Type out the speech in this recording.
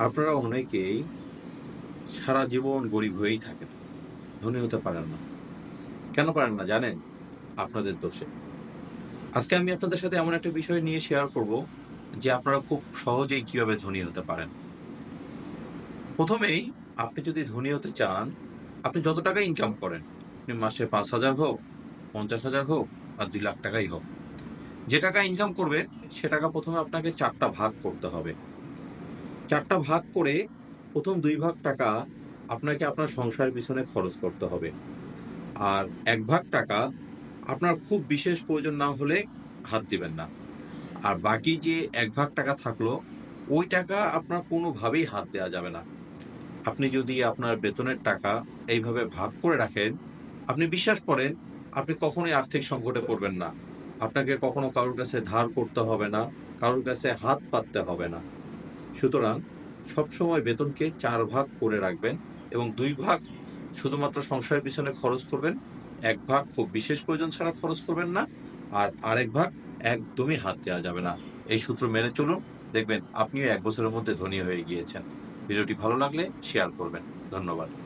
আপনারা অনেকেই সারা জীবন গরিব হয়েই থাকেন। ধনী হতে পারেন না। কেন পারেন না জানেন? আপনাদের দোষে। আজকে আমি আপনাদের সাথে এমন একটা বিষয় নিয়ে শেয়ার করব যে আপনারা খুব সহজেই কিভাবে ধনী হতে পারেন। ১ম এই আপনি যদি ধনী হতে চান, আপনি যত টাকা ইনকাম করেন, আপনি মাসে ৫,০০০ হোক, ৫০,০০০ হোক আর ৳২,০০,০০০ হোক। যে টাকা ইনকাম করবেন সে টাকা ১ম এ আপনাকে ৪ টা ভাগ করতে হবে। ৪ টা ভাগ করে ১ম ২ ভাগ টাকা আপনাকে আপনার সংসারের পিছনে খরচ করতে হবে। আর ১ ভাগ টাকা আপনার খুব বিশেষ প্রয়োজন না হলে হাত দিবেন না। আর বাকি যে ১ ভাগ টাকা থাকলো, ওই টাকা আপনার কোনোভাবেই হাত দেয়া যাবে না। আপনি যদি আপনার বেতনের টাকা এইভাবে ভাগ করে রাখেন, আপনি বিশ্বাস করেন আপনি কখনোই আর্থিক সংকটে পড়বেন না। আপনাকে কখনো কারোর কাছে ধার করতে হবে না, কারোর কাছে হাত পাততে হবে না। সুতরাং সবসময় বেতনকে ৪ ভাগ করে রাখবেন এবং ২ ভাগ শুধুমাত্র সংসারের পিছনে খরচ করবেন। ১ ভাগ খুব বিশেষ প্রয়োজন ছাড়া খরচ করবেন না। আর আরেক ভাগ একদমই হাত দেওয়া যাবে না। এই সূত্র মেনে চলুন। দেখবেন আপনিও ১ বছরের মধ্যে ধনী হয়ে গিয়েছেন। ভিডিওটি ভালো লাগলে শেয়ার করবেন। ধন্যবাদ।